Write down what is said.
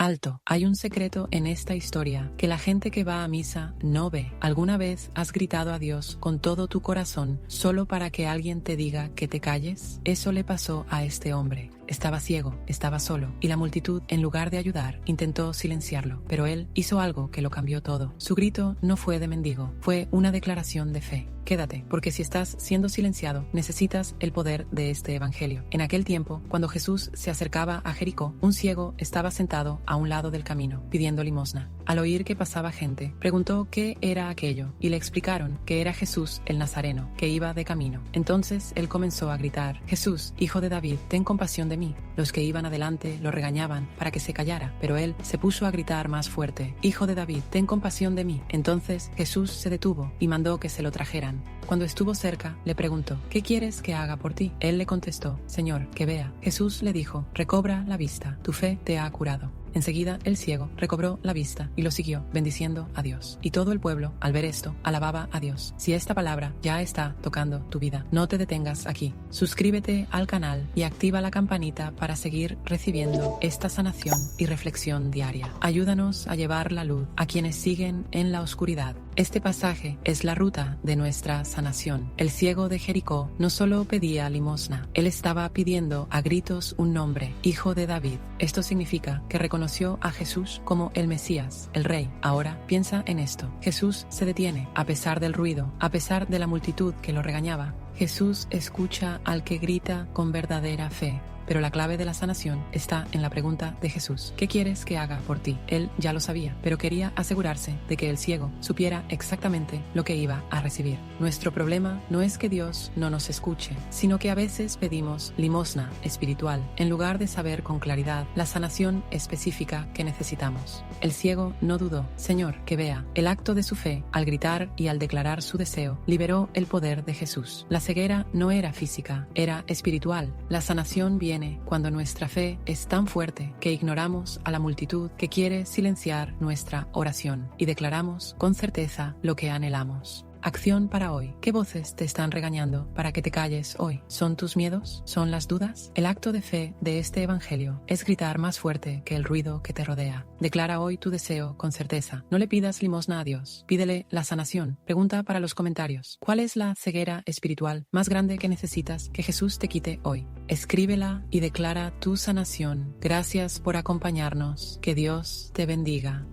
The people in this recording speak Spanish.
Alto, hay un secreto en esta historia que la gente que va a misa no ve. ¿Alguna vez has gritado a Dios con todo tu corazón solo para que alguien te diga que te calles? Eso le pasó a este hombre. Estaba ciego, estaba solo, y la multitud, en lugar de ayudar, intentó silenciarlo, pero él hizo algo que lo cambió todo. Su grito no fue de mendigo, fue una declaración de fe. Quédate, porque si estás siendo silenciado, necesitas el poder de este evangelio. En aquel tiempo, cuando Jesús se acercaba a Jericó, un ciego estaba sentado a un lado del camino, pidiendo limosna. Al oír que pasaba gente, preguntó qué era aquello, y le explicaron que era Jesús el Nazareno, que iba de camino. Entonces él comenzó a gritar: Jesús, hijo de David, ten compasión de mí. Los que iban adelante lo regañaban para que se callara, pero él se puso a gritar más fuerte: Hijo de David, ten compasión de mí. Entonces Jesús se detuvo y mandó que se lo trajeran. Cuando estuvo cerca, le preguntó: ¿Qué quieres que haga por ti? Él le contestó: Señor, que vea. Jesús le dijo: Recobra la vista, tu fe te ha curado. Enseguida el ciego recobró la vista y lo siguió, bendiciendo a Dios. Y todo el pueblo, al ver esto, alababa a Dios. Si esta palabra ya está tocando tu vida, no te detengas aquí. Suscríbete al canal y activa la campanita para seguir recibiendo esta sanación y reflexión diaria. Ayúdanos a llevar la luz a quienes siguen en la oscuridad. Este pasaje es la ruta de nuestra sanación. El ciego de Jericó no solo pedía limosna, él estaba pidiendo a gritos un nombre: Hijo de David. Esto significa que reconoció a Jesús como el Mesías, el Rey. Ahora piensa en esto: Jesús se detiene, a pesar del ruido, a pesar de la multitud que lo regañaba. Jesús escucha al que grita con verdadera fe. Pero la clave de la sanación está en la pregunta de Jesús: ¿qué quieres que haga por ti? Él ya lo sabía, pero quería asegurarse de que el ciego supiera exactamente lo que iba a recibir. Nuestro problema no es que Dios no nos escuche, sino que a veces pedimos limosna espiritual en lugar de saber con claridad la sanación específica que necesitamos. El ciego no dudó: Señor, que vea. El acto de su fe, al gritar y al declarar su deseo, liberó el poder de Jesús. La ceguera no era física, era espiritual. La sanación viene cuando nuestra fe es tan fuerte que ignoramos a la multitud que quiere silenciar nuestra oración y declaramos con certeza lo que anhelamos. Acción para hoy. ¿Qué voces te están regañando para que te calles hoy? ¿Son tus miedos? ¿Son las dudas? El acto de fe de este evangelio es gritar más fuerte que el ruido que te rodea. Declara hoy tu deseo con certeza. No le pidas limosna a Dios, pídele la sanación. Pregunta para los comentarios: ¿cuál es la ceguera espiritual más grande que necesitas que Jesús te quite hoy? Escríbela y declara tu sanación. Gracias por acompañarnos. Que Dios te bendiga.